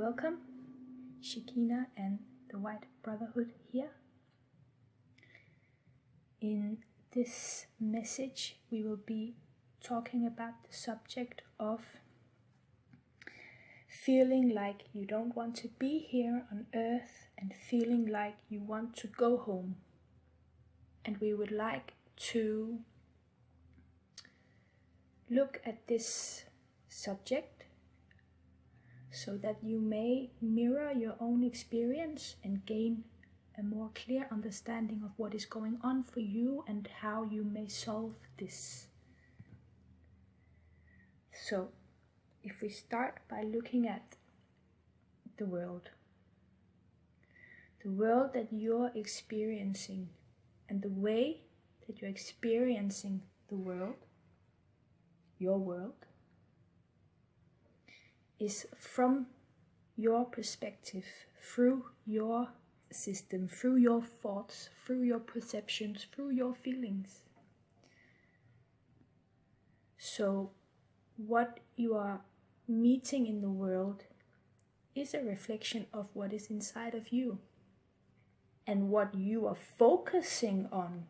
welcome, Shekina and the White Brotherhood here. In this message, we will be talking about the subject of feeling like you don't want to be here on earth and feeling like you want to go home. And we would like to look at this subject so that you may mirror your own experience and gain a more clear understanding of what is going on for you and how you may solve this. So, if we start by looking at the world that you're experiencing and the way that you're experiencing the world, your world, is from your perspective, through your system, through your thoughts, through your perceptions, through your feelings. So what you are meeting in the world is a reflection of what is inside of you. And what you are focusing on,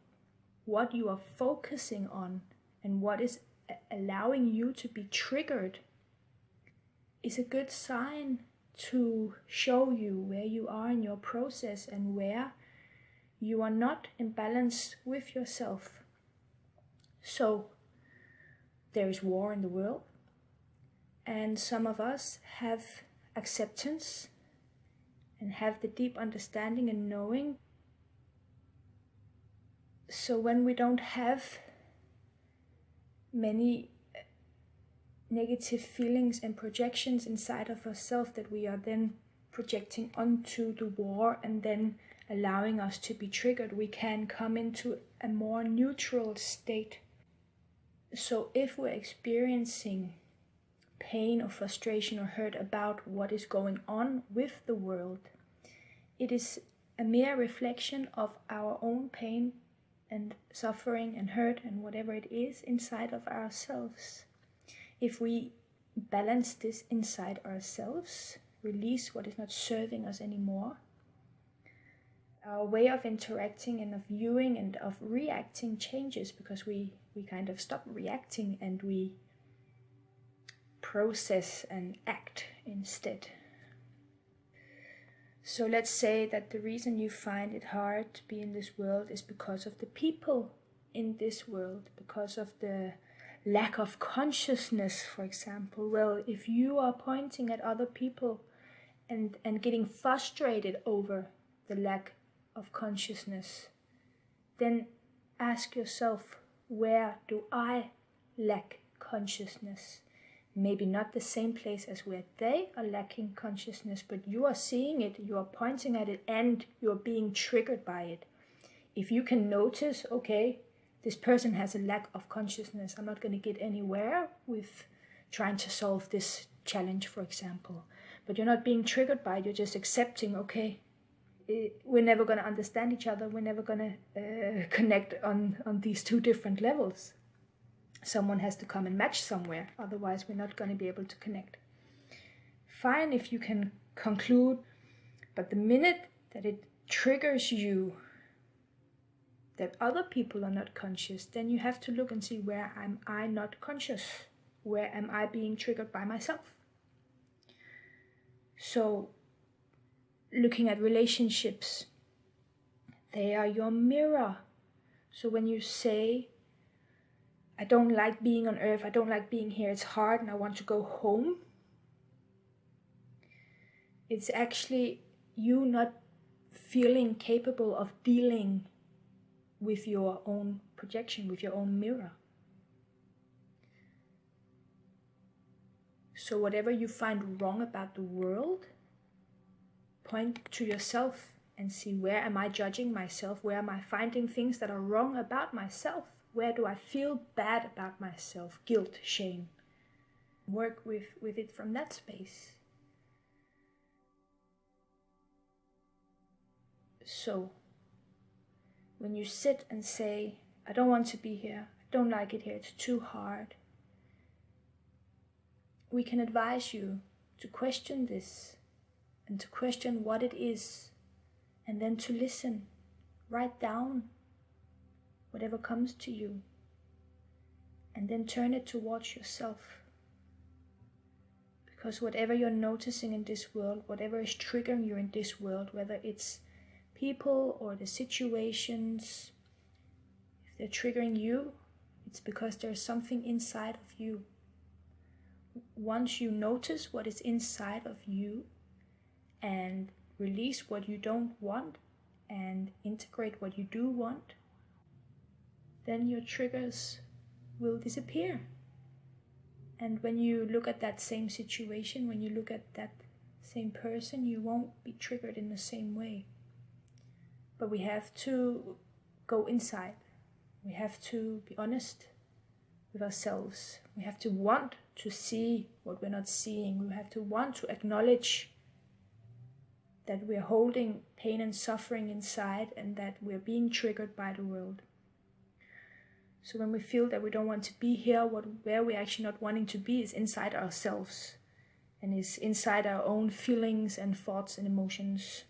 and what is allowing you to be triggered is a good sign to show you where you are in your process and where you are not in balance with yourself. So there is war in the world, and some of us have acceptance and have the deep understanding and knowing. So when we don't have many negative feelings and projections inside of ourselves that we are then projecting onto the war and then allowing us to be triggered, we can come into a more neutral state. So if we're experiencing pain or frustration or hurt about what is going on with the world, it is a mere reflection of our own pain and suffering and hurt and whatever it is inside of ourselves. If we balance this inside ourselves, release what is not serving us anymore, our way of interacting and of viewing and of reacting changes, because we kind of stop reacting and we process and act instead. So let's say that the reason you find it hard to be in this world is because of the people in this world, because of the lack of consciousness, for example. Well, if you are pointing at other people and getting frustrated over the lack of consciousness, then ask yourself, where do I lack consciousness? Maybe not the same place as where they are lacking consciousness, but you are seeing it, you are pointing at it, and you are being triggered by it. If you can notice, okay, this person has a lack of consciousness, I'm not going to get anywhere with trying to solve this challenge, for example. But you're not being triggered by it, you're just accepting, okay, we're never going to understand each other, we're never going to connect on these two different levels. Someone has to come and match somewhere, otherwise we're not going to be able to connect. Fine if you can conclude, but the minute that it triggers you that other people are not conscious, then you have to look and see, where am I not conscious? Where am I being triggered by myself? So, looking at relationships, they are your mirror. So when you say, I don't like being on earth, I don't like being here, it's hard and I want to go home, it's actually you not feeling capable of dealing with your own projection, with your own mirror. So whatever you find wrong about the world, point to yourself and see, where am I judging myself? Where am I finding things that are wrong about myself? Where do I feel bad about myself? Guilt, shame. Work with it from that space. So, when you sit and say, I don't want to be here, I don't like it here, it's too hard, we can advise you to question this and to question what it is, and then to listen. Write down whatever comes to you, and then turn it towards yourself. Because whatever you're noticing in this world, whatever is triggering you in this world, whether it's people or the situations, if they're triggering you, it's because there's something inside of you. Once you notice what is inside of you and release what you don't want and integrate what you do want, then your triggers will disappear. And when you look at that same situation, when you look at that same person, you won't be triggered in the same way. But we have to go inside. We have to be honest with ourselves. We have to want to see what we're not seeing. We have to want to acknowledge that we're holding pain and suffering inside and that we're being triggered by the world. So when we feel that we don't want to be here, where we're actually not wanting to be is inside ourselves and is inside our own feelings and thoughts and emotions.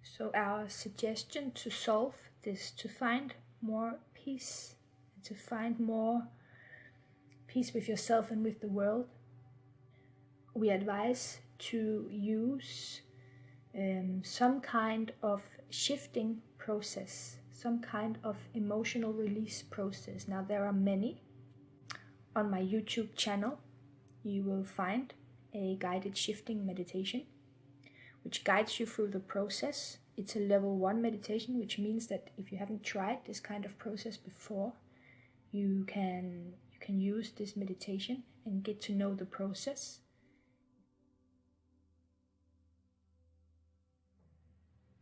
So our suggestion to solve this, to find more peace, and to find more peace with yourself and with the world, we advise to use some kind of shifting process, some kind of emotional release process. Now there are many. On my YouTube channel you will find a guided shifting meditation which guides you through the process. It's a level 1 meditation, which means that if you haven't tried this kind of process before, you can use this meditation and get to know the process.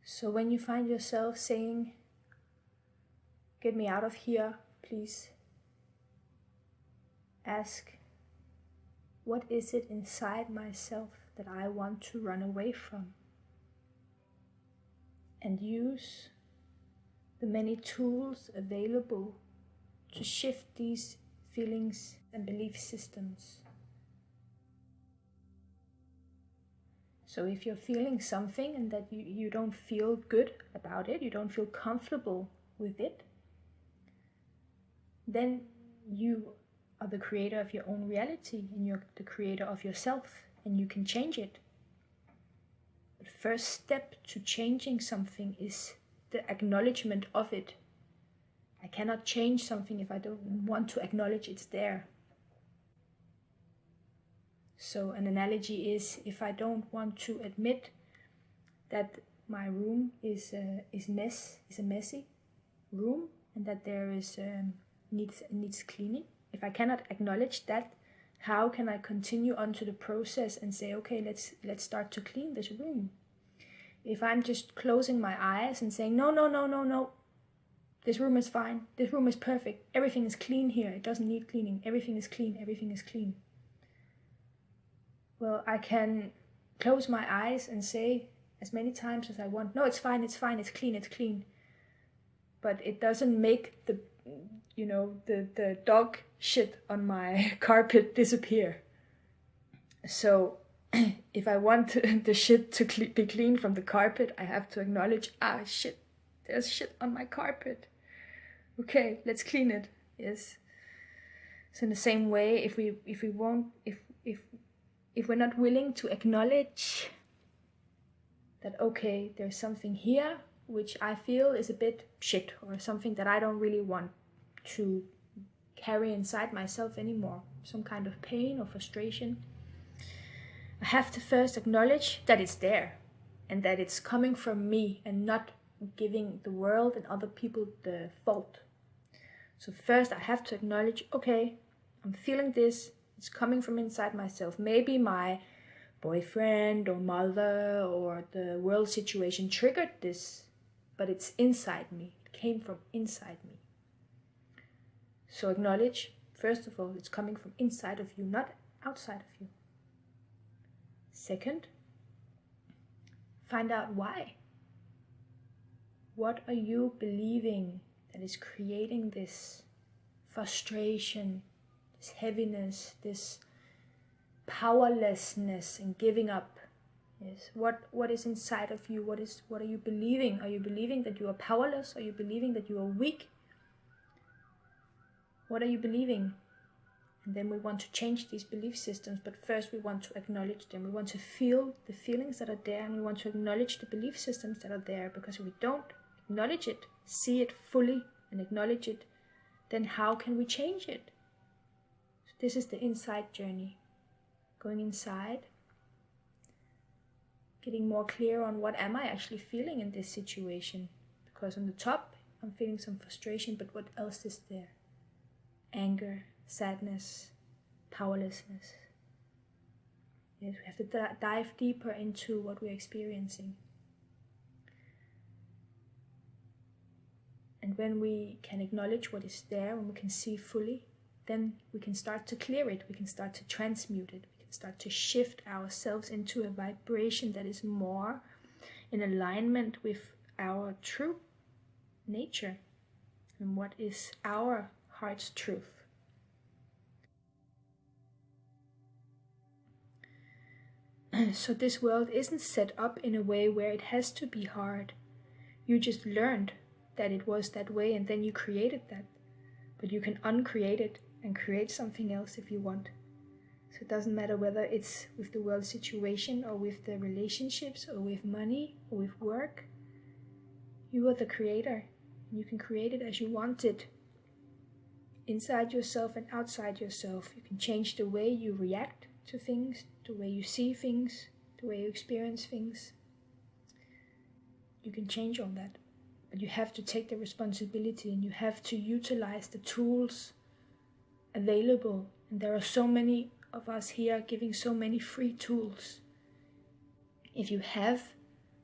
So when you find yourself saying, "Get me out of here, please," ask, what is it inside myself that I want to run away from? And use the many tools available to shift these feelings and belief systems. So if you're feeling something and that you don't feel good about it, you don't feel comfortable with it, then you are the creator of your own reality and you're the creator of yourself and you can change it. The first step to changing something is the acknowledgement of it. I cannot change something if I don't want to acknowledge it's there. So an analogy is, if I don't want to admit that my room is a messy room and that there is needs cleaning, if I cannot acknowledge that, how can I continue on to the process and say, okay, let's start to clean this room? If I'm just closing my eyes and saying, no, this room is fine, this room is perfect, everything is clean here, it doesn't need cleaning, everything is clean, everything is clean. Well, I can close my eyes and say as many times as I want, no, it's fine, it's clean. But it doesn't make the dog shit on my carpet disappear. So if I want the shit to be clean from the carpet, I have to acknowledge, shit, there's shit on my carpet. Okay, let's clean it. Yes. So in the same way, if we're not willing to acknowledge that, okay, there's something here which I feel is a bit shit, or something that I don't really want to carry inside myself anymore, some kind of pain or frustration, I have to first acknowledge that it's there and that it's coming from me and not giving the world and other people the fault. So first I have to acknowledge, okay, I'm feeling this, it's coming from inside myself. Maybe my boyfriend or mother or the world situation triggered this, but it's inside me, it came from inside me. So acknowledge, first of all, it's coming from inside of you, not outside of you. Second, find out why. What are you believing that is creating this frustration, this heaviness, this powerlessness and giving up. Yes, what is inside of you? What are you believing? Are you believing that you are powerless? Are you believing that you are weak? What are you believing? And then we want to change these belief systems, but first we want to acknowledge them. We want to feel the feelings that are there, and we want to acknowledge the belief systems that are there, because if we don't acknowledge it, see it fully and acknowledge it, then how can we change it? So this is the inside journey. Going inside, getting more clear on what am I actually feeling in this situation. Because on the top, I'm feeling some frustration, but what else is there? Anger, sadness, powerlessness. Yes, we have to dive deeper into what we're experiencing. And when we can acknowledge what is there, when we can see fully, then we can start to clear it, we can start to transmute it, we can start to shift ourselves into a vibration that is more in alignment with our true nature and what is our heart's truth. So this world isn't set up in a way where it has to be hard. You just learned that it was that way and then you created that. But you can uncreate it and create something else if you want. So it doesn't matter whether it's with the world situation or with the relationships or with money or with work. You are the creator. And you can create it as you want it. Inside yourself and outside yourself. You can change the way you react to things, the way you see things, the way you experience things. You can change all that. But you have to take the responsibility and you have to utilize the tools available. And there are so many of us here giving so many free tools. If you have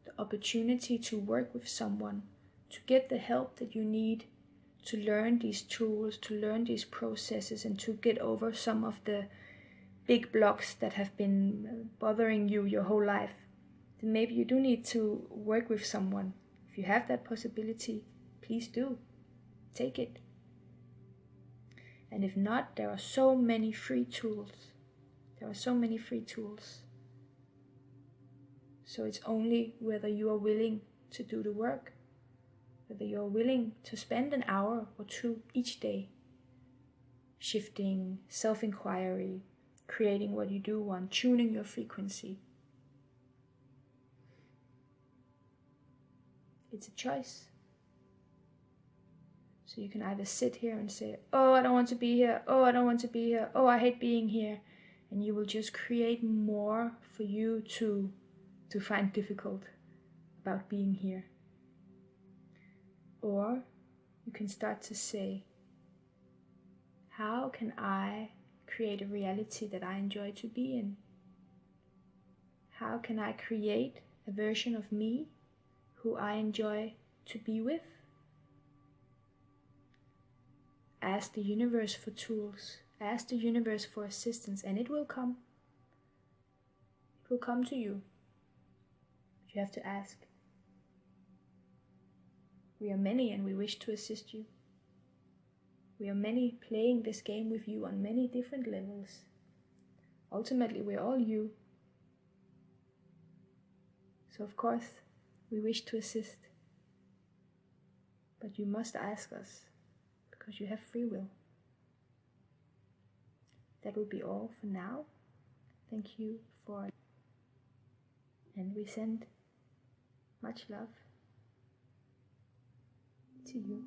the opportunity to work with someone, to get the help that you need, to learn these tools, to learn these processes, and to get over some of the big blocks that have been bothering you your whole life, then maybe you do need to work with someone. If you have that possibility, please do. Take it. And if not, there are so many free tools. There are so many free tools. So it's only whether you are willing to do the work, whether you are willing to spend an hour or two each day, shifting, self-inquiry, creating what you do want, tuning your frequency. It's a choice. So you can either sit here and say, oh, I don't want to be here. Oh, I don't want to be here. Oh, I hate being here. And you will just create more for you to find difficult about being here. Or you can start to say, how can I create a reality that I enjoy to be in? How can I create a version of me who I enjoy to be with? Ask the universe for tools. Ask the universe for assistance, and it will come. It will come to you. But you have to ask. We are many and we wish to assist you. We are many playing this game with you on many different levels. Ultimately, we're all you. So of course, we wish to assist. But you must ask us, because you have free will. That will be all for now. Thank you for... And we send much love to you.